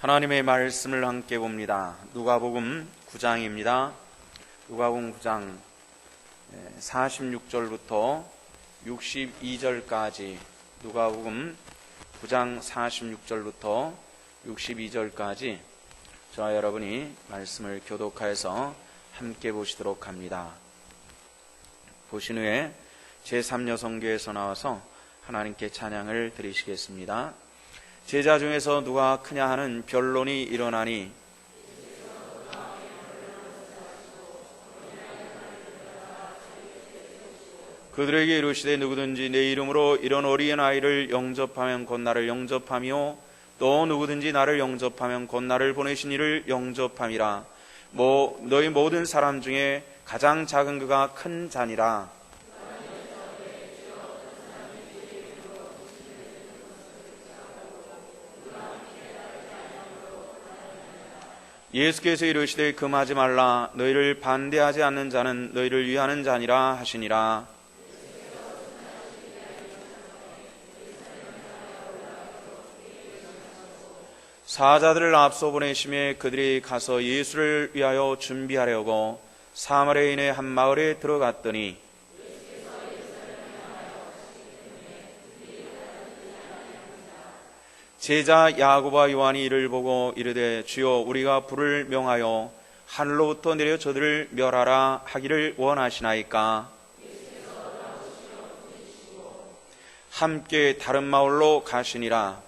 하나님의 말씀을 함께 봅니다. 누가복음 9장입니다. 누가복음 9장 46절부터 62절까지 누가복음 9장 46절부터 62절까지 저와 여러분이 말씀을 교독하여서 함께 보시도록 합니다. 보신 후에 제3여성교에서 나와서 하나님께 찬양을 드리시겠습니다. 제자 중에서 누가 크냐 하는 변론이 일어나니 그들에게 이르시되 누구든지 내 이름으로 이런 어린아이를 영접하면 곧 나를 영접하며 또 누구든지 나를 영접하면 곧 나를 보내신 이를 영접함이라. 너희 모든 사람 중에 가장 작은 그가 큰 자니라. 예수께서 이르시되 금하지 말라. 너희를 반대하지 않는 자는 너희를 위하는 자니라 하시니라. 사자들을 앞서 보내심에 그들이 가서 예수를 위하여 준비하려고 사마리아인의 한 마을에 들어갔더니 제자 야고보와 요한이 이를 보고 이르되 주여 우리가 불을 명하여 하늘로부터 내려 저들을 멸하라 하기를 원하시나이까. 함께 다른 마을로 가시니라.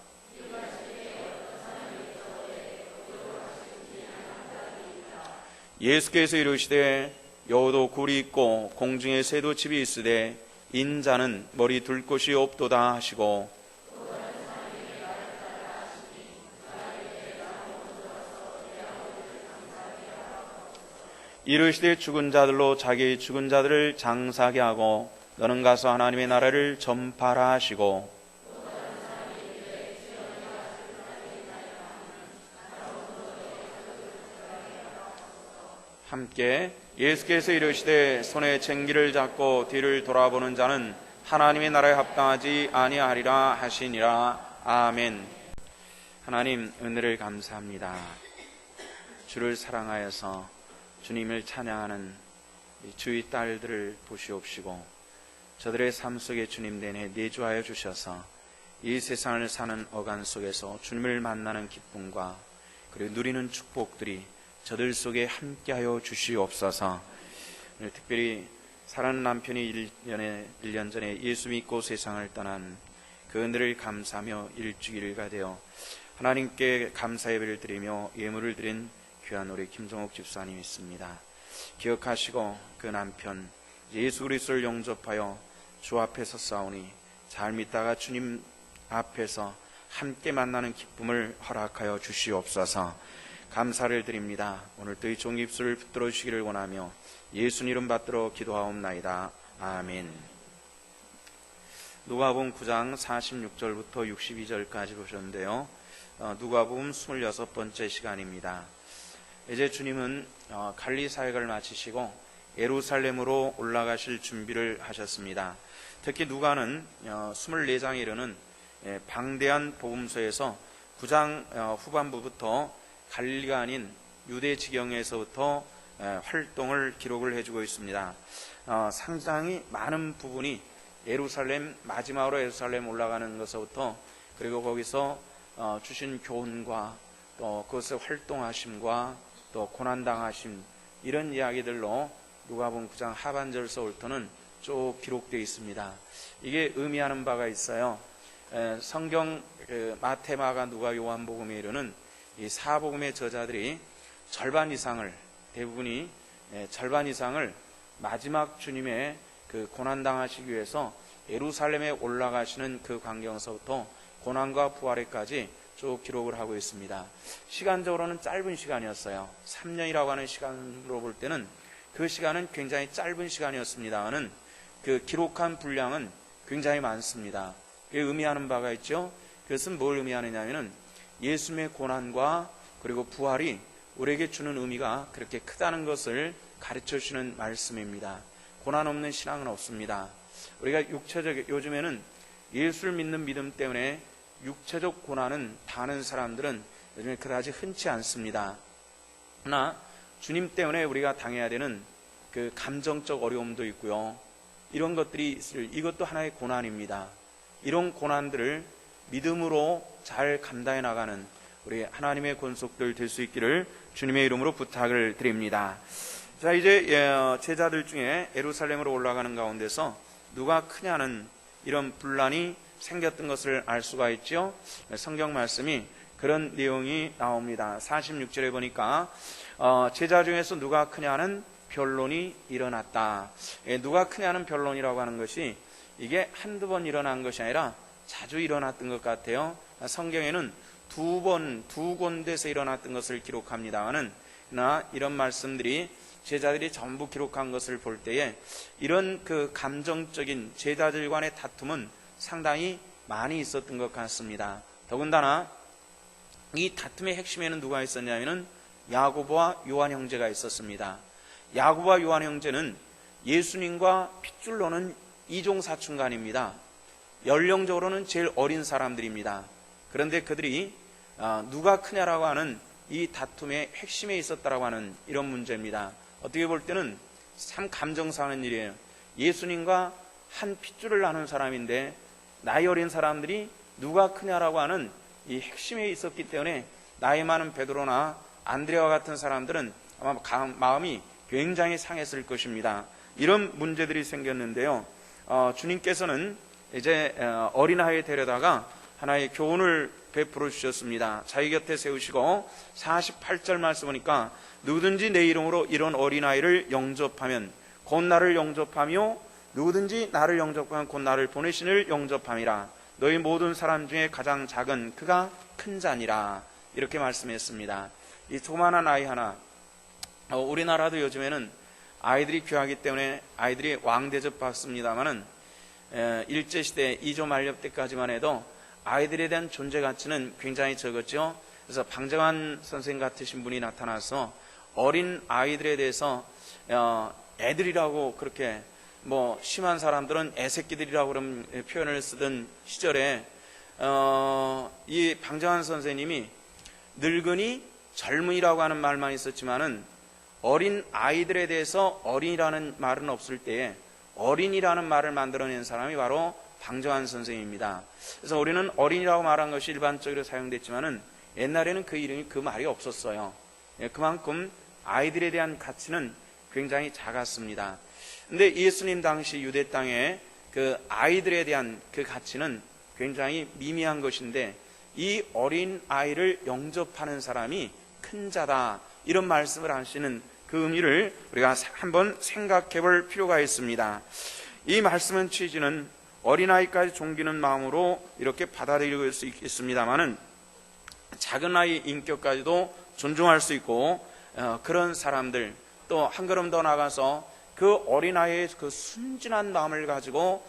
예수께서 이르시되 여호도 굴이 있고 공중에 새도 집이 있으되 인자는 머리 둘 곳이 없도다 하시고 이르시되 죽은 자들로 자기의 죽은 자들을 장사하게 하고 너는 가서 하나님의 나라를 전파하라 하시고 함께 예수께서 이르시되 손에 쟁기를 잡고 뒤를 돌아보는 자는 하나님의 나라에 합당하지 아니하리라 하시니라. 아멘. 하나님 은혜를 감사합니다. 주를 사랑하여서 주님을 찬양하는 주의 딸들을 보시옵시고 저들의 삶 속에 주님 내내 내주하여 주셔서 이 세상을 사는 어간 속에서 주님을 만나는 기쁨과 그리고 누리는 축복들이 저들 속에 함께하여 주시옵소서. 특별히 사랑하는 남편이 1년 전에 예수 믿고 세상을 떠난 그 은혜를 감사하며 일주일가 되어 하나님께 감사 예배를 드리며 예물을 드린 귀한 우리 김종옥 집사님이 있습니다. 기억하시고 그 남편 예수 그리스도를 영접하여 주 앞에서 싸우니 잘 믿다가 주님 앞에서 함께 만나는 기쁨을 허락하여 주시옵소서. 감사를 드립니다. 오늘도 이 종이 입술을 붙들어 주시기를 원하며 예수 이름 받들어 기도하옵나이다. 아멘. 누가복음 9장 46절부터 62절까지 보셨는데요. 누가복음 26번째 시간입니다. 이제 주님은 갈릴리 사역을 마치시고 예루살렘으로 올라가실 준비를 하셨습니다. 특히 누가는 24장에 이르는 방대한 복음서에서 9장 후반부부터 갈릴리가 아닌 유대 지경에서부터 활동을 기록을 해주고 있습니다. 상당히 많은 부분이 예루살렘, 마지막으로 예루살렘 올라가는 것부터 그리고 거기서 주신 교훈과 또 그것의 활동하심과 또 고난당하심 이런 이야기들로 누가복음 9장 하반절서부터는 쭉 기록되어 있습니다. 이게 의미하는 바가 있어요. 성경 마태, 마가, 누가, 요한복음에 이르는 이 사복음의 저자들이 대부분이 절반 이상을 마지막 주님의 그 고난당하시기 위해서 예루살렘에 올라가시는 그 광경서부터 고난과 부활에까지 쭉 기록을 하고 있습니다. 시간적으로는 짧은 시간이었어요. 3년이라고 하는 시간으로 볼 때는 그 시간은 굉장히 짧은 시간이었습니다만은 그 기록한 분량은 굉장히 많습니다. 그게 의미하는 바가 있죠. 그것은 뭘 의미하느냐면은 예수님의 고난과 그리고 부활이 우리에게 주는 의미가 그렇게 크다는 것을 가르쳐 주시는 말씀입니다. 고난 없는 신앙은 없습니다. 우리가 요즘에는 예수를 믿는 믿음 때문에 육체적 고난은 다는 사람들은 요즘에 그다지 흔치 않습니다. 그러나 주님 때문에 우리가 당해야 되는 그 감정적 어려움도 있고요. 이런 것들이 이것도 하나의 고난입니다. 이런 고난들을 믿음으로 잘 감당해 나가는 우리 하나님의 권속들 될 수 있기를 주님의 이름으로 부탁을 드립니다. 자, 이제 제자들 중에 예루살렘으로 올라가는 가운데서 누가 크냐는 이런 분란이 생겼던 것을 알 수가 있죠. 성경 말씀이 그런 내용이 나옵니다. 46절에 보니까 제자 중에서 누가 크냐는 변론이 일어났다. 누가 크냐는 변론이라고 하는 것이 이게 한두 번 일어난 것이 아니라 자주 일어났던 것 같아요. 성경에는 두 군데서 일어났던 것을 기록합니다만은, 그러나 이런 말씀들이 제자들이 전부 기록한 것을 볼 때에 이런 그 감정적인 제자들 간의 다툼은 상당히 많이 있었던 것 같습니다. 더군다나 이 다툼의 핵심에는 누가 있었냐면은 야고보와 요한 형제가 있었습니다. 야고보와 요한 형제는 예수님과 핏줄로는 이종사촌간입니다. 연령적으로는 제일 어린 사람들입니다. 그런데 그들이 누가 크냐라고 하는 이 다툼의 핵심에 있었다라고 하는 이런 문제입니다. 어떻게 볼 때는 참 감정 상하는 일이에요. 예수님과 한 핏줄을 나눈 사람인데 나이 어린 사람들이 누가 크냐라고 하는 이 핵심에 있었기 때문에 나이 많은 베드로나 안드레와 같은 사람들은 아마 마음이 굉장히 상했을 것입니다. 이런 문제들이 생겼는데요. 주님께서는 이제 어린아이에 데려다가 하나의 교훈을 베풀어 주셨습니다. 자기 곁에 세우시고 48절 말씀 보니까 누구든지 내 이름으로 이런 어린아이를 영접하면 곧 나를 영접하며 누구든지 나를 영접하면 곧 나를 보내신을 영접함이라. 너희 모든 사람 중에 가장 작은 그가 큰 자니라. 이렇게 말씀했습니다. 이 조그만한 아이 하나, 우리나라도 요즘에는 아이들이 귀하기 때문에 아이들이 왕대접 받습니다만은 일제시대 2조 만렙 때까지만 해도 아이들에 대한 존재 가치는 굉장히 적었죠. 그래서 방정환 선생님 같으신 분이 나타나서 어린 아이들에 대해서 애들이라고 그렇게 심한 사람들은 애새끼들이라고 그런 표현을 쓰던 시절에 이 방정환 선생님이 늙은이 젊은이라고 하는 말만 있었지만은 어린 아이들에 대해서 어린이라는 말은 없을 때에 어린이라는 말을 만들어낸 사람이 바로 방정환 선생입니다. 그래서 우리는 어린이라고 말한 것이 일반적으로 사용됐지만은 옛날에는 그 말이 없었어요. 그만큼 아이들에 대한 가치는 굉장히 작았습니다. 근데 예수님 당시 유대 땅에 그 아이들에 대한 그 가치는 굉장히 미미한 것인데 이 어린 아이를 영접하는 사람이 큰 자다. 이런 말씀을 하시는 그 의미를 우리가 한번 생각해 볼 필요가 있습니다. 이 말씀은 취지는 어린아이까지 존귀는 마음으로 이렇게 받아들일 수 있습니다만은 작은 아이 인격까지도 존중할 수 있고 그런 사람들, 또 한 걸음 더 나가서 그 어린아이의 그 순진한 마음을 가지고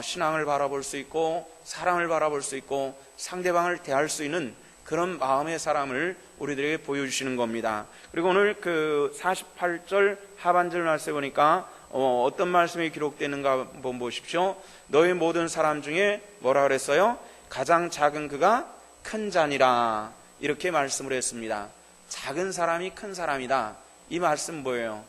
신앙을 바라볼 수 있고 사랑을 바라볼 수 있고 상대방을 대할 수 있는 그런 마음의 사람을 우리들에게 보여주시는 겁니다. 그리고 오늘 그 48절 하반절 말씀에 보니까 어떤 말씀이 기록되는가 한번 보십시오. 너희 모든 사람 중에 뭐라 그랬어요? 가장 작은 그가 큰 자니라. 이렇게 말씀을 했습니다. 작은 사람이 큰 사람이다. 이 말씀 뭐예요?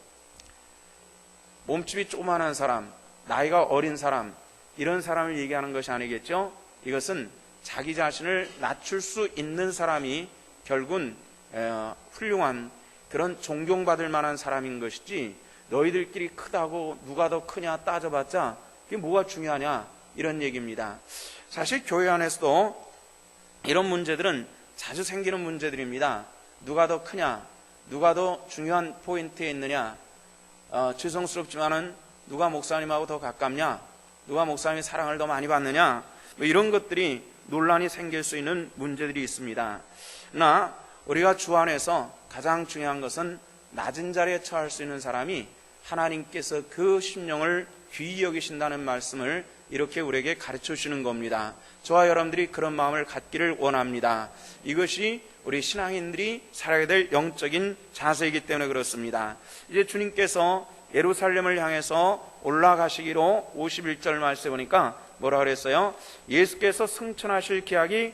몸집이 조그만한 사람, 나이가 어린 사람, 이런 사람을 얘기하는 것이 아니겠죠? 이것은 자기 자신을 낮출 수 있는 사람이 결국은 훌륭한 그런 존경받을 만한 사람인 것이지, 너희들끼리 크다고 누가 더 크냐 따져봤자 그게 뭐가 중요하냐, 이런 얘기입니다. 사실 교회 안에서도 이런 문제들은 자주 생기는 문제들입니다. 누가 더 크냐, 누가 더 중요한 포인트에 있느냐, 죄송스럽지만은 누가 목사님하고 더 가깝냐, 누가 목사님의 사랑을 더 많이 받느냐, 이런 것들이 논란이 생길 수 있는 문제들이 있습니다. 그러나 우리가 주 안에서 가장 중요한 것은 낮은 자리에 처할 수 있는 사람이 하나님께서 그 심령을 귀히 여기신다는 말씀을 이렇게 우리에게 가르쳐 주시는 겁니다. 저와 여러분들이 그런 마음을 갖기를 원합니다. 이것이 우리 신앙인들이 살아야 될 영적인 자세이기 때문에 그렇습니다. 이제 주님께서 예루살렘을 향해서 올라가시기로 51절 말씀에 보니까 뭐라 그랬어요? 예수께서 승천하실 기약이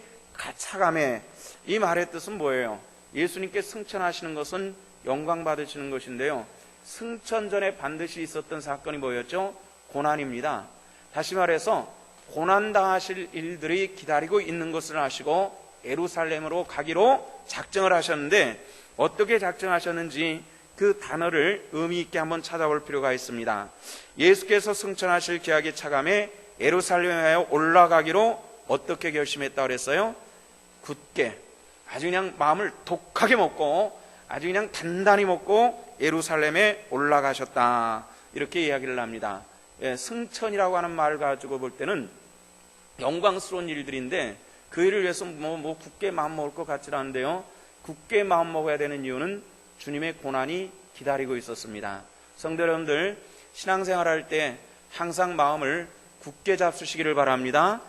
차감해 이 말의 뜻은 뭐예요? 예수님께 승천하시는 것은 영광 받으시는 것인데요, 승천 전에 반드시 있었던 사건이 뭐였죠? 고난입니다. 다시 말해서 고난당하실 일들이 기다리고 있는 것을 아시고 예루살렘으로 가기로 작정을 하셨는데, 어떻게 작정하셨는지 그 단어를 의미 있게 한번 찾아볼 필요가 있습니다. 예수께서 승천하실 기약의 차감에 예루살렘에 올라가기로 어떻게 결심했다고 그랬어요? 굳게, 아주 그냥 마음을 독하게 먹고 아주 그냥 단단히 먹고 예루살렘에 올라가셨다, 이렇게 이야기를 합니다. 승천이라고 하는 말을 가지고 볼 때는 영광스러운 일들인데, 그 일을 위해서 굳게 마음 먹을 것 같지 않은데요, 굳게 마음 먹어야 되는 이유는 주님의 고난이 기다리고 있었습니다. 성도 여러분들, 신앙생활할 때 항상 마음을 굳게 잡수시기를 바랍니다.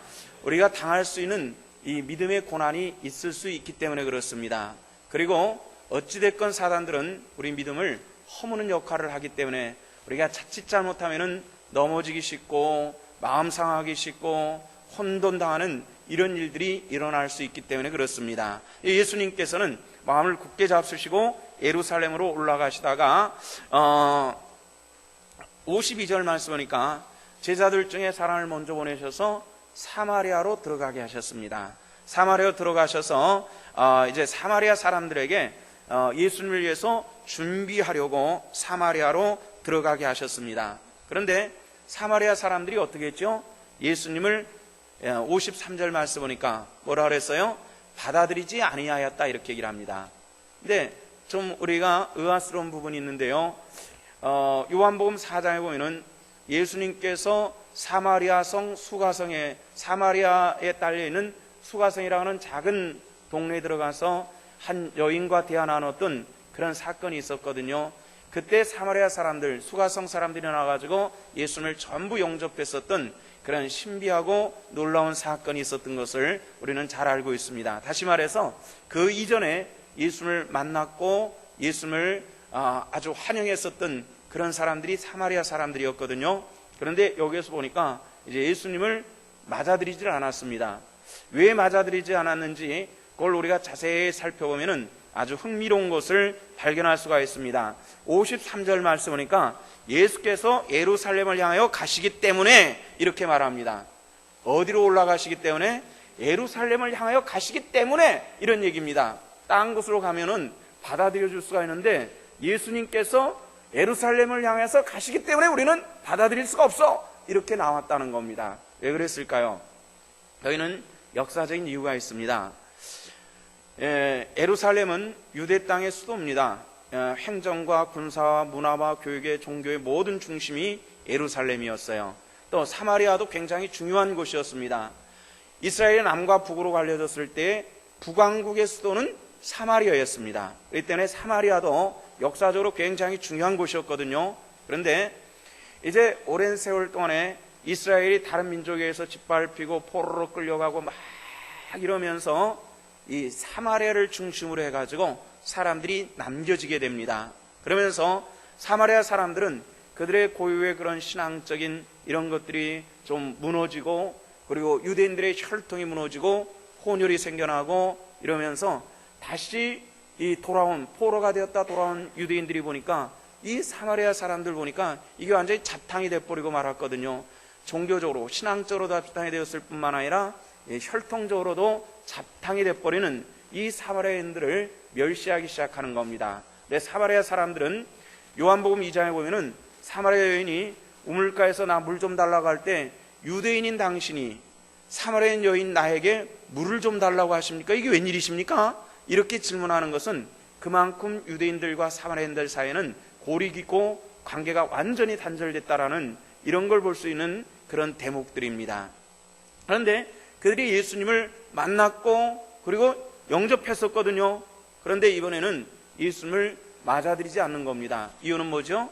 우리가 당할 수 있는 이 믿음의 고난이 있을 수 있기 때문에 그렇습니다. 그리고 어찌됐건 사단들은 우리 믿음을 허무는 역할을 하기 때문에 우리가 자칫 잘못하면 넘어지기 쉽고 마음 상하기 쉽고 혼돈당하는 이런 일들이 일어날 수 있기 때문에 그렇습니다. 예수님께서는 마음을 굳게 잡수시고 예루살렘으로 올라가시다가 52절 말씀 보니까 제자들 중에 사람을 먼저 보내셔서 사마리아로 들어가게 하셨습니다. 사마리아로 들어가셔서 이제 사마리아 사람들에게 예수님을 위해서 준비하려고 사마리아로 들어가게 하셨습니다. 그런데 사마리아 사람들이 어떻게 했죠? 예수님을 53절 말씀 보니까 뭐라 그랬어요? 받아들이지 아니하였다, 이렇게 얘기를 합니다. 근데 좀 우리가 의아스러운 부분이 있는데요, 요한복음 4장에 보면은 예수님께서 사마리아성 수가성에, 사마리아에 딸려있는 수가성이라고 하는 작은 동네에 들어가서 한 여인과 대화 나눴던 그런 사건이 있었거든요. 그때 사마리아 사람들, 수가성 사람들이 나와가지고 예수님을 전부 영접했었던 그런 신비하고 놀라운 사건이 있었던 것을 우리는 잘 알고 있습니다. 다시 말해서 그 이전에 예수님을 만났고 예수님을 아주 환영했었던 그런 사람들이 사마리아 사람들이었거든요. 그런데 여기에서 보니까 이제 예수님을 맞아들이질 않았습니다. 왜 맞아들이지 않았는지 그걸 우리가 자세히 살펴보면은 아주 흥미로운 것을 발견할 수가 있습니다. 53절 말씀 보니까 예수께서 예루살렘을 향하여 가시기 때문에 이렇게 말합니다. 어디로 올라가시기 때문에? 예루살렘을 향하여 가시기 때문에, 이런 얘기입니다. 딴 곳으로 가면은 받아들여 줄 수가 있는데 예수님께서 예루살렘을 향해서 가시기 때문에 우리는 받아들일 수가 없어, 이렇게 나왔다는 겁니다. 왜 그랬을까요? 여기는 역사적인 이유가 있습니다. 예루살렘은 유대 땅의 수도입니다. 행정과 군사와 문화와 교육의 종교의 모든 중심이 예루살렘이었어요. 또 사마리아도 굉장히 중요한 곳이었습니다. 이스라엘의 남과 북으로 갈려졌을 때 북왕국의 수도는 사마리아였습니다. 그렇기 때문에 사마리아도 역사적으로 굉장히 중요한 곳이었거든요. 그런데 이제 오랜 세월 동안에 이스라엘이 다른 민족에 의해서 짓밟히고 포로로 끌려가고 막 이러면서 이 사마리아를 중심으로 해가지고 사람들이 남겨지게 됩니다. 그러면서 사마리아 사람들은 그들의 고유의 그런 신앙적인 이런 것들이 좀 무너지고, 그리고 유대인들의 혈통이 무너지고 혼혈이 생겨나고 이러면서 다시 이 돌아온, 포로가 되었다 돌아온 유대인들이 보니까 이 사마리아 사람들 보니까 이게 완전히 잡탕이 돼버리고 말았거든요. 종교적으로, 신앙적으로 잡탕이 되었을 뿐만 아니라 혈통적으로도 잡탕이 돼버리는 이 사마리아인들을 멸시하기 시작하는 겁니다. 근데 사마리아 사람들은 요한복음 2장에 보면은 사마리아 여인이 우물가에서 나 물 좀 달라고 할 때 유대인인 당신이 사마리아 여인 나에게 물을 좀 달라고 하십니까? 이게 웬일이십니까? 이렇게 질문하는 것은 그만큼 유대인들과 사마리아인들 사이에는 골이 깊고 관계가 완전히 단절됐다라는 이런 걸 볼 수 있는 그런 대목들입니다. 그런데 그들이 예수님을 만났고 그리고 영접했었거든요. 그런데 이번에는 예수님을 맞아들이지 않는 겁니다. 이유는 뭐죠?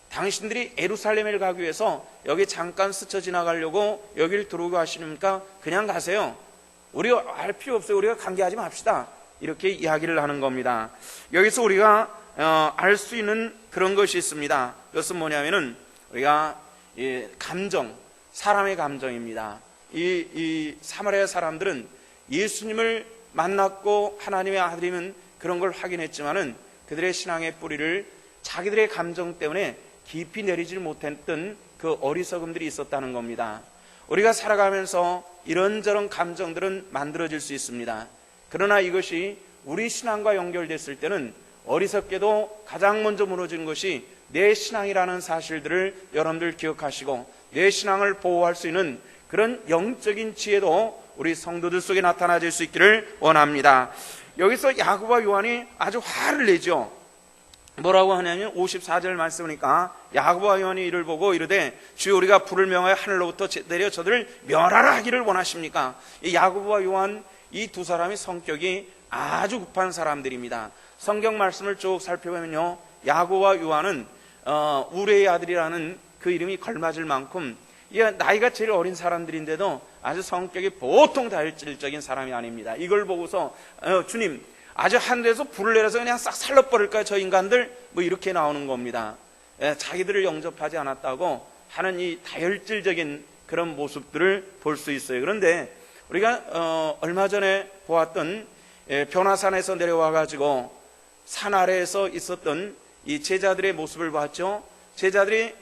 당신들이 예루살렘을 가기 위해서 여기 잠깐 스쳐 지나가려고 여기를 들어오고 하시니까 그냥 가세요. 우리가 알 필요 없어요. 우리가 관계하지 맙시다. 이렇게 이야기를 하는 겁니다. 여기서 우리가 알 수 있는 그런 것이 있습니다. 그것은 뭐냐면은 우리가 감정, 사람의 감정입니다. 이 사마리아 사람들은 예수님을 만났고 하나님의 아들이면 그런 걸 확인했지만은 그들의 신앙의 뿌리를 자기들의 감정 때문에 깊이 내리질 못했던 그 어리석음들이 있었다는 겁니다. 우리가 살아가면서 이런저런 감정들은 만들어질 수 있습니다. 그러나 이것이 우리 신앙과 연결됐을 때는 어리석게도 가장 먼저 무너지는 것이 내 신앙이라는 사실들을 여러분들 기억하시고 내 신앙을 보호할 수 있는 그런 영적인 지혜도 우리 성도들 속에 나타나질 수 있기를 원합니다. 여기서 야고보와 요한이 아주 화를 내죠. 뭐라고 하냐면 54절 말씀이니까 야고보와 요한이 이를 보고 이르되 주여 우리가 불을 명하여 하늘로부터 내려 저들을 멸하라 하기를 원하십니까? 이 야고보와 요한 이 두 사람이 성격이 아주 급한 사람들입니다. 성경 말씀을 쭉 살펴보면요, 야고보와 요한은 우레의 아들이라는 그 이름이 걸맞을 만큼 나이가 제일 어린 사람들인데도 아주 성격이 보통 다혈질적인 사람이 아닙니다. 이걸 보고서 주님 아주 하늘에서 불을 내려서 그냥 싹 살려버릴까요 저 인간들? 뭐 이렇게 나오는 겁니다. 자기들을 영접하지 않았다고 하는 이 다혈질적인 그런 모습들을 볼 수 있어요. 그런데 우리가 얼마 전에 보았던 변화산에서 내려와가지고 산 아래에서 있었던 이 제자들의 모습을 봤죠. 제자들이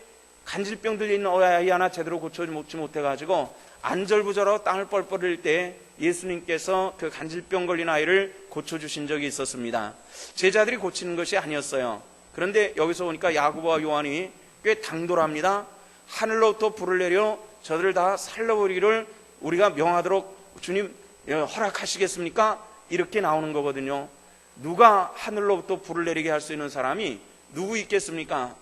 간질병 들린 아이 하나 제대로 고쳐주지 못해가지고 안절부절하고 땅을 뻘뻘 흘릴 때 예수님께서 그 간질병 걸린 아이를 고쳐주신 적이 있었습니다. 제자들이 고치는 것이 아니었어요. 그런데 여기서 보니까 야고보와 요한이 꽤 당돌합니다. 하늘로부터 불을 내려 저들을 다 살려버리기를 우리가 명하도록 주님 허락하시겠습니까? 이렇게 나오는 거거든요. 누가 하늘로부터 불을 내리게 할 수 있는 사람이 누구 있겠습니까?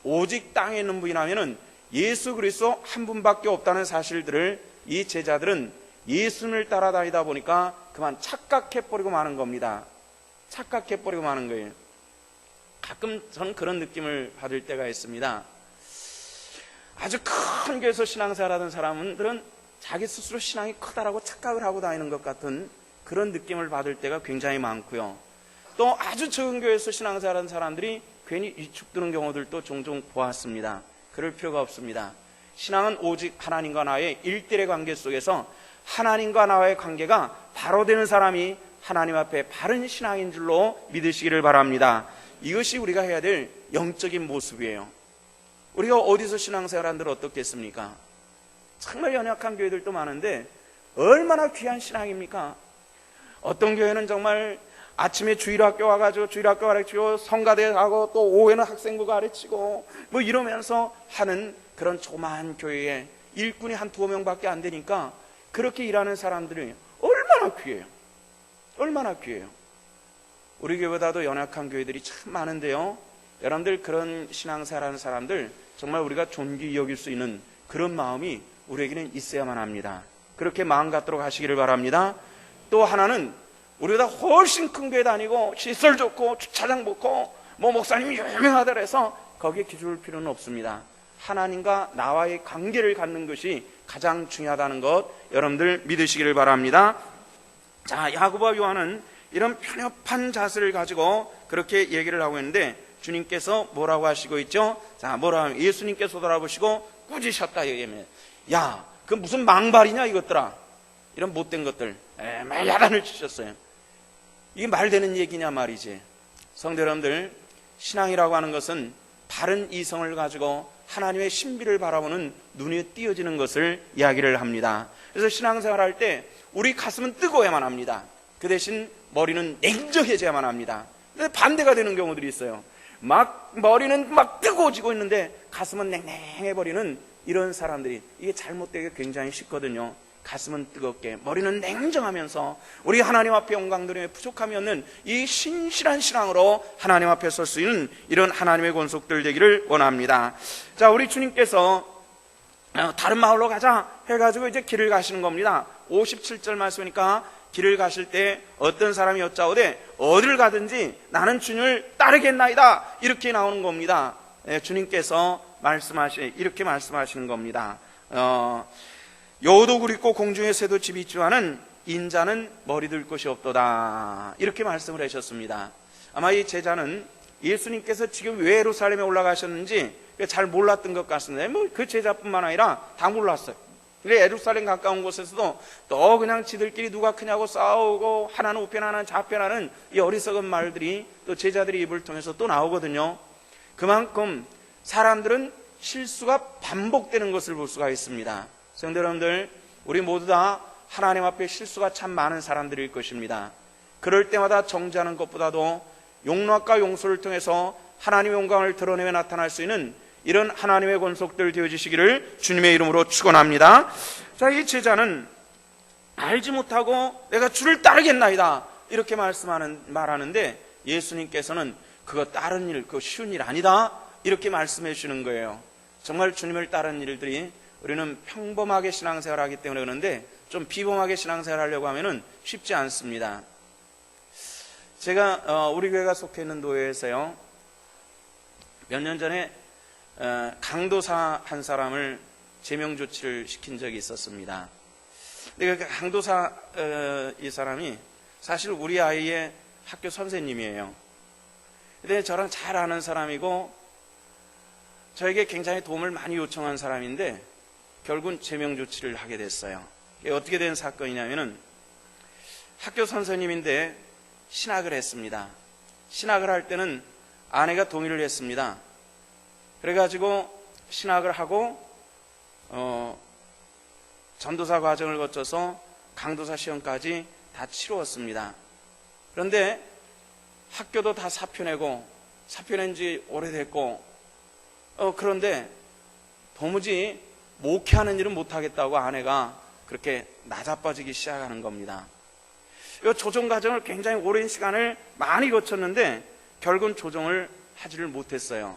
오직 땅에 있는 분이라면 예수 그리스도 한 분밖에 없다는 사실들을 이 제자들은 예수님을 따라다니다 보니까 그만 착각해버리고 마는 겁니다. 착각해버리고 마는 거예요. 가끔 저는 그런 느낌을 받을 때가 있습니다. 아주 큰 교회에서 신앙생활하던 사람들은 자기 스스로 신앙이 크다라고 착각을 하고 다니는 것 같은 그런 느낌을 받을 때가 굉장히 많고요. 또 아주 적은 교회에서 신앙생활하는 사람들이 괜히 위축되는 경우들도 종종 보았습니다. 그럴 필요가 없습니다. 신앙은 오직 하나님과 나의 일대일의 관계 속에서 하나님과 나와의 관계가 바로 되는 사람이 하나님 앞에 바른 신앙인 줄로 믿으시기를 바랍니다. 이것이 우리가 해야 될 영적인 모습이에요. 우리가 어디서 신앙생활한들 어떻겠습니까? 정말 연약한 교회들도 많은데 얼마나 귀한 신앙입니까? 어떤 교회는 정말 아침에 주일학교 와가지고 주일학교 가르치고 성가대 하고 또 오후에는 학생부 가르치고 뭐 이러면서 하는 그런 조그마한 교회에 일꾼이 한 2명밖에 안 되니까 그렇게 일하는 사람들이 얼마나 귀해요. 얼마나 귀해요. 우리 교회보다도 연약한 교회들이 참 많은데요, 여러분들 그런 신앙생활하는 사람들 정말 우리가 존귀히 여길 수 있는 그런 마음이 우리에게는 있어야만 합니다. 그렇게 마음 갖도록 하시기를 바랍니다. 또 하나는 우리보다 훨씬 큰 교회 다니고 시설 좋고 주차장 좋고 뭐 목사님이 유명하다 해서 거기에 기죽을 필요는 없습니다. 하나님과 나와의 관계를 갖는 것이 가장 중요하다는 것 여러분들 믿으시기를 바랍니다. 자, 야고보와 요한은 이런 편협한 자세를 가지고 그렇게 얘기를 하고 있는데 주님께서 뭐라고 하시고 있죠? 자, 뭐라고 하면 예수님께서 돌아보시고 꾸짖으셨다 얘기하면, 야, 그 무슨 망발이냐 이것들아, 이런 못된 것들 막 야단을 치셨어요. 이게 말되는 얘기냐 말이지. 성도 여러분들, 신앙이라고 하는 것은 바른 이성을 가지고 하나님의 신비를 바라보는 눈이 띄어지는 것을 이야기를 합니다. 그래서 신앙생활할 때 우리 가슴은 뜨거워야만 합니다. 그 대신 머리는 냉정해져야만 합니다. 근데 반대가 되는 경우들이 있어요. 막 머리는 막 뜨거워지고 있는데 가슴은 냉랭해버리는 이런 사람들이, 이게 잘못되기 굉장히 쉽거든요. 가슴은 뜨겁게 머리는 냉정하면서 우리 하나님 앞에 영광드림에 부족함이 없는 이 신실한 신앙으로 하나님 앞에 설 수 있는 이런 하나님의 권속들 되기를 원합니다. 자, 우리 주님께서 다른 마을로 가자 해가지고 이제 길을 가시는 겁니다. 57절 말씀이니까 길을 가실 때 어떤 사람이 여짜오되 어디를 가든지 나는 주님을 따르겠나이다, 이렇게 나오는 겁니다. 주님께서 이렇게 말씀하시는 겁니다. 여우도 굴있고 공중에 새도 집이 있지만은 인자는 머리 들 곳이 없도다, 이렇게 말씀을 하셨습니다. 아마 이 제자는 예수님께서 지금 왜 예루살렘에 올라가셨는지 잘 몰랐던 것 같습니다. 뭐 그 제자뿐만 아니라 다 몰랐어요. 그래 예루살렘 가까운 곳에서도 또 그냥 지들끼리 누가 크냐고 싸우고 하나는 우편 하나는 좌편하는 이 어리석은 말들이 또 제자들의 입을 통해서 또 나오거든요. 그만큼 사람들은 실수가 반복되는 것을 볼 수가 있습니다. 성도 여러분들, 우리 모두 다 하나님 앞에 실수가 참 많은 사람들일 것입니다. 그럴 때마다 정죄하는 것보다도 용납과 용서를 통해서 하나님의 영광을 드러내며 나타날 수 있는 이런 하나님의 권속들 되어지시기를 주님의 이름으로 축원합니다. 자, 이 제자는 알지 못하고 내가 주를 따르겠나이다 이렇게 말하는데 예수님께서는 그거 따르는 일, 그거 쉬운 일 아니다 이렇게 말씀해 주시는 거예요. 정말 주님을 따르는 일들이 우리는 평범하게 신앙생활을 하기 때문에 그런데 좀 비범하게 신앙생활을 하려고 하면은 쉽지 않습니다. 제가 우리 교회가 속해 있는 교회에서요, 몇 년 전에 강도사 한 사람을 제명 조치를 시킨 적이 있었습니다. 근데 그 강도사 이 사람이 사실 우리 아이의 학교 선생님이에요. 근데 저랑 잘 아는 사람이고 저에게 굉장히 도움을 많이 요청한 사람인데 결국은 제명 조치를 하게 됐어요. 이게 어떻게 된 사건이냐면은 학교 선생님인데 신학을 했습니다. 신학을 할 때는 아내가 동의를 했습니다. 그래가지고 신학을 하고 전도사 과정을 거쳐서 강도사 시험까지 다 치루었습니다. 그런데 학교도 다 사표내고 사표낸 지 오래됐고 그런데 도무지 목회하는 일은 못하겠다고 아내가 그렇게 나자빠지기 시작하는 겁니다. 이 조정 과정을 굉장히 오랜 시간을 많이 거쳤는데 결국은 조정을 하지를 못했어요.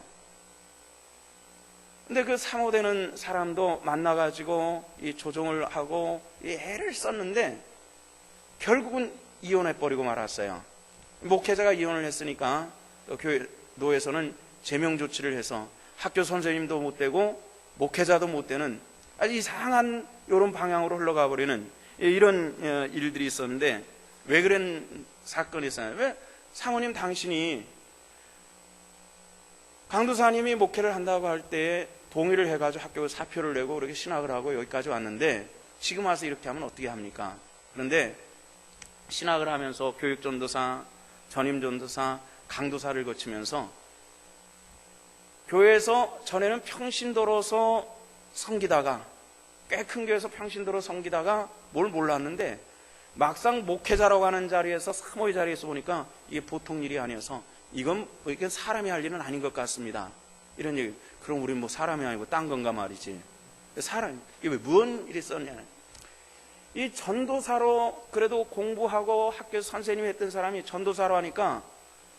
근데 그 사모되는 사람도 만나가지고 이 조정을 하고 이 애를 썼는데 결국은 이혼해버리고 말았어요. 목회자가 이혼을 했으니까 교회 노에서는 제명 조치를 해서 학교 선생님도 못 되고 목회자도 못 되는 아주 이상한 이런 방향으로 흘러가 버리는 이런 일들이 있었는데 왜 그런 사건이 있었나요? 왜 사모님 당신이 강도사님이 목회를 한다고 할 때 동의를 해가지고 학교 사표를 내고 그렇게 신학을 하고 여기까지 왔는데 지금 와서 이렇게 하면 어떻게 합니까? 그런데 신학을 하면서 교육전도사, 전임전도사, 강도사를 거치면서 교회에서 전에는 평신도로서 섬기다가 꽤 큰 교회에서 평신도로 섬기다가 뭘 몰랐는데 막상 목회자라고 하는 자리에서 사모의 자리에서 보니까 이게 보통 일이 아니어서 이건 사람이 할 일은 아닌 것 같습니다. 이런 얘기. 그럼 우리 뭐 사람이 아니고 딴 건가 말이지. 사람, 이게 왜 무슨 일이 있었냐. 이 전도사로 그래도 공부하고 학교에서 선생님이 했던 사람이 전도사로 하니까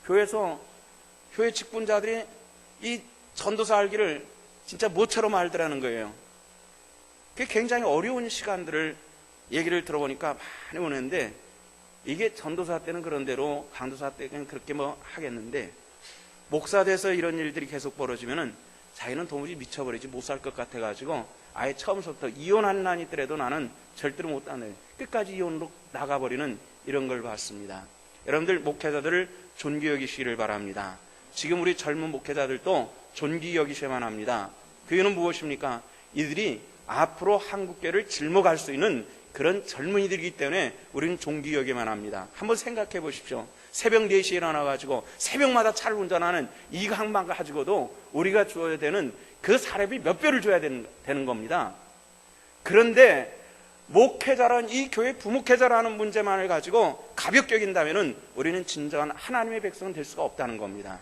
교회에서 교회 직분자들이 이 전도사 알기를 진짜 모처럼 알더라는 거예요. 그게 굉장히 어려운 시간들을 얘기를 들어보니까 많이 오는데 이게 전도사 때는 그런 대로 강도사 때는 그렇게 뭐 하겠는데 목사 돼서 이런 일들이 계속 벌어지면은 자기는 도무지 미쳐버리지 못 살 것 같아가지고 아예 처음부터 이혼하는 난이 있더라도 나는 절대로 못 하네. 끝까지 이혼으로 나가버리는 이런 걸 봤습니다. 여러분들 목회자들을 존귀 여기시기를 바랍니다. 지금 우리 젊은 목회자들도 존귀 여기셔야만 합니다. 그 이유는 무엇입니까? 이들이 앞으로 한국교회를 짊어갈 수 있는 그런 젊은이들이기 때문에 우리는 존귀 여기만 합니다. 한번 생각해 보십시오. 새벽 4시에 일어나가지고 새벽마다 차를 운전하는 이 강만 가지고도 우리가 줘야 되는 그 사례비 몇 배를 줘야 되는 겁니다. 그런데 목회자라는 이 교회 부목회자라는 문제만을 가지고 가볍게 여긴다면 우리는 진정한 하나님의 백성은 될 수가 없다는 겁니다.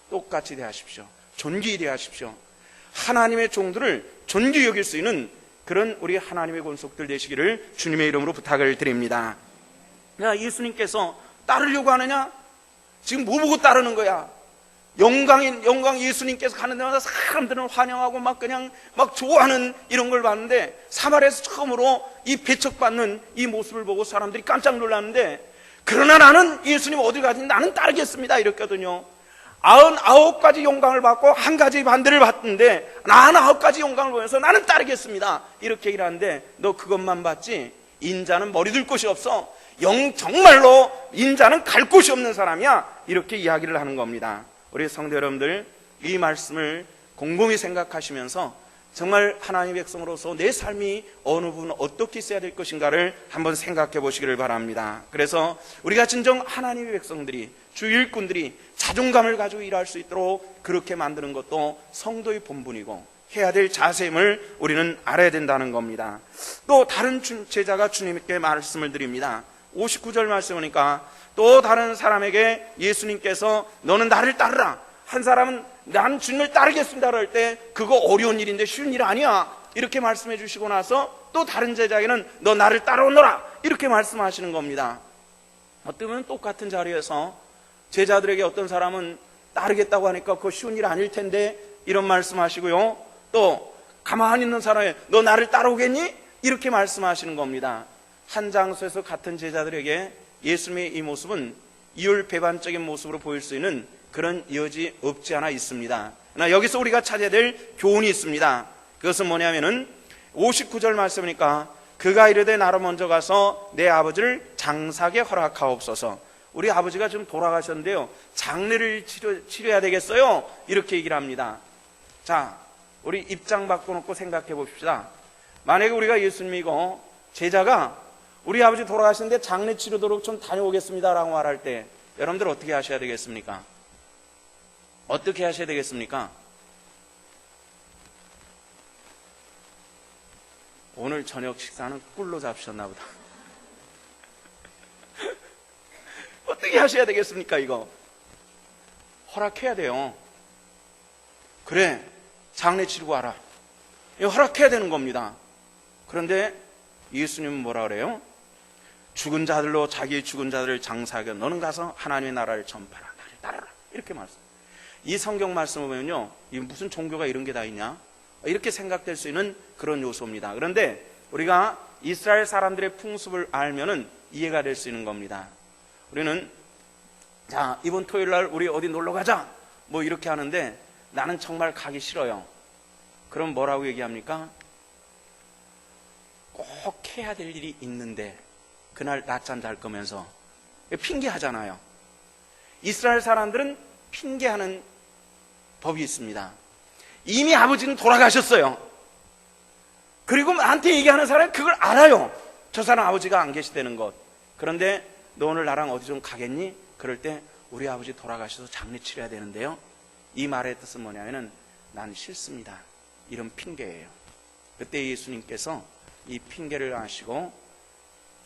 똑같이 대하십시오. 존귀히 대하십시오. 하나님의 종들을 존귀히 여길 수 있는 그런 우리 하나님의 권속들 되시기를 주님의 이름으로 부탁을 드립니다. 야, 예수님께서 따르려고 하느냐? 지금 뭐 보고 따르는 거야? 영광 예수님께서 가는 데마다 사람들은 환영하고 막 그냥 막 좋아하는 이런 걸 봤는데 사마리아에서 처음으로 이 배척받는 이 모습을 보고 사람들이 깜짝 놀랐는데 그러나 나는 예수님 어디 가든지 나는 따르겠습니다 이랬거든요. 99가지 영광을 받고 한 가지 반대를 받는데 99가지 영광을 보면서 나는 따르겠습니다 이렇게 얘기를 하는데 너 그것만 받지 인자는 머리 둘 곳이 없어. 정말로 인자는 갈 곳이 없는 사람이야 이렇게 이야기를 하는 겁니다. 우리 성도 여러분들 이 말씀을 곰곰이 생각하시면서 정말 하나님의 백성으로서 내 삶이 어느 부분 어떻게 있어야 될 것인가를 한번 생각해 보시기를 바랍니다. 그래서 우리가 진정 하나님의 백성들이, 주 일꾼들이 자존감을 가지고 일할 수 있도록 그렇게 만드는 것도 성도의 본분이고 해야 될 자세임을 우리는 알아야 된다는 겁니다. 또 다른 제자가 주님께 말씀을 드립니다. 59절 말씀 보니까 또 다른 사람에게 예수님께서 너는 나를 따르라, 한 사람은 나는 주님을 따르겠습니다 할 때 그거 어려운 일인데 쉬운 일 아니야 이렇게 말씀해 주시고 나서 또 다른 제자에게는 너 나를 따라오너라 이렇게 말씀하시는 겁니다. 어쩌면 똑같은 자리에서 제자들에게 어떤 사람은 따르겠다고 하니까 그거 쉬운 일 아닐 텐데 이런 말씀하시고요, 또 가만히 있는 사람에 너 나를 따라오겠니? 이렇게 말씀하시는 겁니다. 한 장소에서 같은 제자들에게 예수님의 이 모습은 이율배반적인 모습으로 보일 수 있는 그런 여지 없지 않아 있습니다. 그러나 여기서 우리가 찾아야 될 교훈이 있습니다. 그것은 뭐냐면은 59절 말씀이니까 그가 이르되 나로 먼저 가서 내 아버지를 장사하게 허락하옵소서. 우리 아버지가 지금 돌아가셨는데요, 장례를 치러야 되겠어요 이렇게 얘기를 합니다. 자, 우리 입장 바꿔놓고 생각해 봅시다. 만약에 우리가 예수님이고 제자가 우리 아버지 돌아가시는데 장례 치르도록 좀 다녀오겠습니다 라고 말할 때 여러분들 어떻게 하셔야 되겠습니까? 어떻게 하셔야 되겠습니까? 오늘 저녁 식사는 꿀로 잡수셨나 보다. 어떻게 하셔야 되겠습니까? 이거 허락해야 돼요. 그래, 장례 치르고 와라, 이거 허락해야 되는 겁니다. 그런데 예수님은 뭐라 그래요? 죽은 자들로 자기의 죽은 자들을 장사하게 너는 가서 하나님의 나라를 전파라, 나를 따르라 이렇게 말씀. 이 성경 말씀을 보면요, 이 무슨 종교가 이런 게 다 있냐 이렇게 생각될 수 있는 그런 요소입니다. 그런데 우리가 이스라엘 사람들의 풍습을 알면은 이해가 될 수 있는 겁니다. 우리는 자, 이번 토요일 날 우리 어디 놀러 가자 뭐 이렇게 하는데 나는 정말 가기 싫어요. 그럼 뭐라고 얘기합니까? 꼭 해야 될 일이 있는데 그날 낮잠 잘 거면서 핑계하잖아요. 이스라엘 사람들은 핑계하는 법이 있습니다. 이미 아버지는 돌아가셨어요. 그리고 나한테 얘기하는 사람은 그걸 알아요. 저 사람 아버지가 안 계시다는 것. 그런데 너 오늘 나랑 어디 좀 가겠니? 그럴 때 우리 아버지 돌아가셔서 장례 치러야 되는데요, 이 말의 뜻은 뭐냐면은 난 싫습니다 이런 핑계예요. 그때 예수님께서 이 핑계를 아시고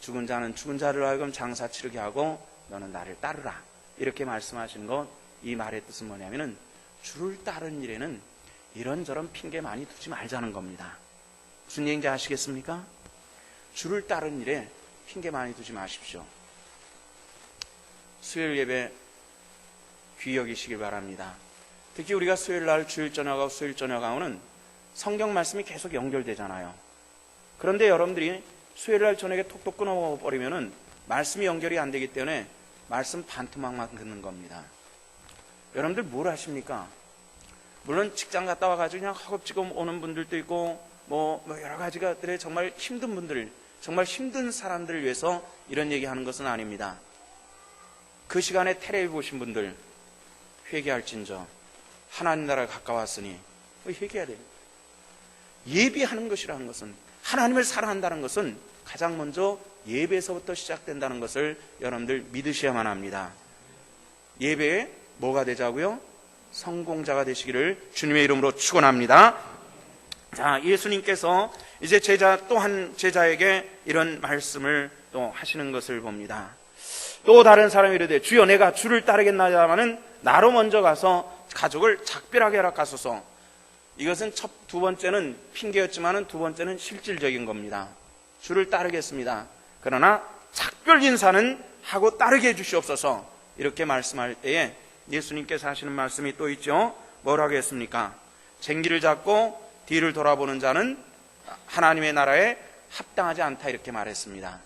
죽은 자는 죽은 자를 하여금 장사 치르게 하고 너는 나를 따르라 이렇게 말씀하신 것, 이 말의 뜻은 뭐냐면은 주를 따르는 일에는 이런저런 핑계 많이 두지 말자는 겁니다. 무슨 얘기인지 아시겠습니까? 주를 따르는 일에 핑계 많이 두지 마십시오. 수요일 예배 귀히 여기시길 바랍니다. 특히 우리가 수요일 날 주일 저녁하고 수요일 저녁하고는 성경 말씀이 계속 연결되잖아요. 그런데 여러분들이 수요일 날 저녁에 톡톡 끊어버리면은 말씀이 연결이 안 되기 때문에 말씀 반토막만 듣는 겁니다. 여러분들 뭘 하십니까? 물론 직장 갔다 와가지고 그냥 허겁지겁 오는 분들도 있고 뭐 여러 가지들의 정말 힘든 분들, 정말 힘든 사람들을 위해서 이런 얘기하는 것은 아닙니다. 그 시간에 텔레비 보신 분들 회개할진저 하나님 나라가 가까웠으니 회개해야 돼요. 예비하는 것이라는 것은, 하나님을 사랑한다는 것은 가장 먼저 예배에서부터 시작된다는 것을 여러분들 믿으셔야만 합니다. 예배에 뭐가 되자고요? 성공자가 되시기를 주님의 이름으로 축원합니다. 자, 예수님께서 이제 또 한 제자에게 이런 말씀을 또 하시는 것을 봅니다. 또 다른 사람이 이르되 주여 내가 주를 따르겠나이다마는 나로 먼저 가서 가족을 작별하게 하라 하소서. 이것은 두 번째는 핑계였지만 두 번째는 실질적인 겁니다. 주를 따르겠습니다. 그러나 작별 인사는 하고 따르게 해주시옵소서. 이렇게 말씀할 때에 예수님께서 하시는 말씀이 또 있죠. 뭐라고 했습니까? 쟁기를 잡고 뒤를 돌아보는 자는 하나님의 나라에 합당하지 않다 이렇게 말했습니다.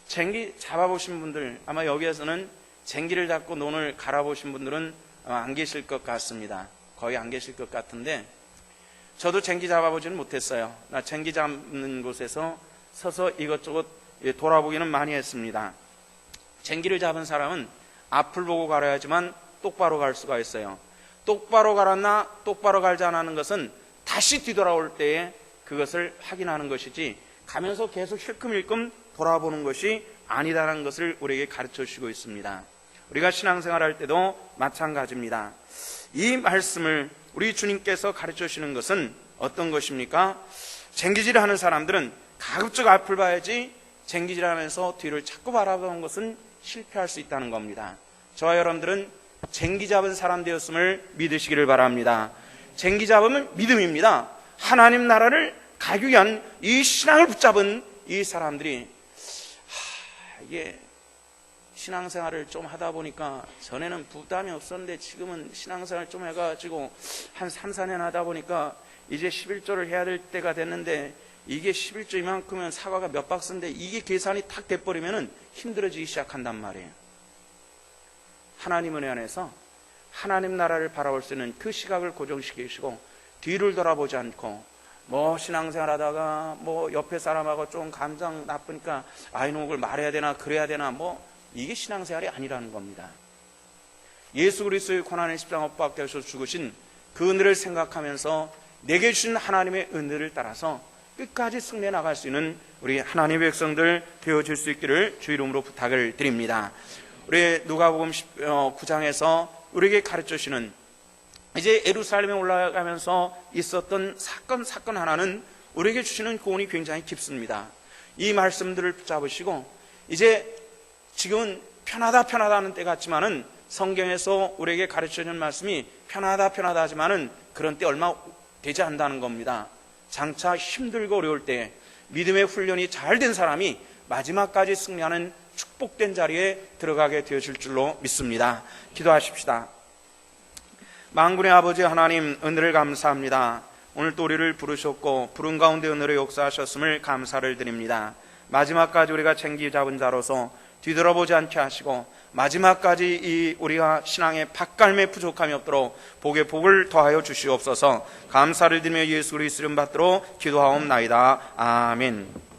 쟁기 잡아보신 분들, 아마 여기에서는 쟁기를 잡고 논을 갈아보신 분들은 아마 안 계실 것 같습니다. 거의 안 계실 것 같은데 저도 쟁기 잡아보지는 못했어요. 나 쟁기 잡는 곳에서 서서 이것저것 돌아보기는 많이 했습니다. 쟁기를 잡은 사람은 앞을 보고 갈아야지만 똑바로 갈 수가 있어요. 똑바로 갈았나 똑바로 갈지 않았는 것은 다시 뒤돌아올 때에 그것을 확인하는 것이지 가면서 계속 힐끔힐끔 돌아보는 것이 아니다라는 것을 우리에게 가르쳐 주시고 있습니다. 우리가 신앙생활할 때도 마찬가지입니다. 이 말씀을 우리 주님께서 가르쳐 주시는 것은 어떤 것입니까? 쟁기질하는 사람들은 가급적 앞을 봐야지 쟁기질하면서 뒤를 자꾸 바라보는 것은 실패할 수 있다는 겁니다. 저와 여러분들은 쟁기 잡은 사람 되었음을 믿으시기를 바랍니다. 쟁기 잡으면 믿음입니다. 하나님 나라를 가기 위한 이 신앙을 붙잡은 이 사람들이 이게 신앙생활을 좀 하다 보니까 전에는 부담이 없었는데 지금은 신앙생활 좀 해가지고 한 3, 4년 하다 보니까 이제 11조를 해야 될 때가 됐는데 이게 11조 이만큼은 사과가 몇 박스인데 이게 계산이 탁 돼버리면 힘들어지기 시작한단 말이에요. 하나님 은혜 안에서 하나님 나라를 바라볼 수 있는 그 시각을 고정시키시고 뒤를 돌아보지 않고 신앙생활 하다가 옆에 사람하고 좀 감정 나쁘니까 이놈을 말해야 되나 그래야 되나 이게 신앙생활이 아니라는 겁니다. 예수 그리스도의 고난의 십자가 못 박혀 죽으신 그 은혜를 생각하면서 내게 주신 하나님의 은혜를 따라서 끝까지 승리해 나갈 수 있는 우리 하나님의 백성들 되어질 수 있기를 주 이름으로 부탁을 드립니다. 우리 누가복음 9장에서 우리에게 가르쳐 주시는 이제 예루살렘에 올라가면서 있었던 사건 하나는 우리에게 주시는 교훈이 굉장히 깊습니다. 이 말씀들을 붙잡으시고 이제 지금은 편하다 하는 때 같지만은 성경에서 우리에게 가르쳐주는 말씀이 편하다 하지만은 그런 때 얼마 되지 않는다는 겁니다. 장차 힘들고 어려울 때 믿음의 훈련이 잘 된 사람이 마지막까지 승리하는 축복된 자리에 들어가게 되어질 줄로 믿습니다. 기도하십시다. 만군의 아버지 하나님, 은혜를 감사합니다. 오늘 또 우리를 부르셨고 부른 가운데 은혜로 역사하셨음을 감사를 드립니다. 마지막까지 우리가 챙기 잡은 자로서 뒤돌아보지 않게 하시고 마지막까지 우리가 신앙의 밭갈매 부족함이 없도록 복에 복을 더하여 주시옵소서. 감사를 드리며 예수 그리스도 이름 받들어 기도하옵나이다. 아멘.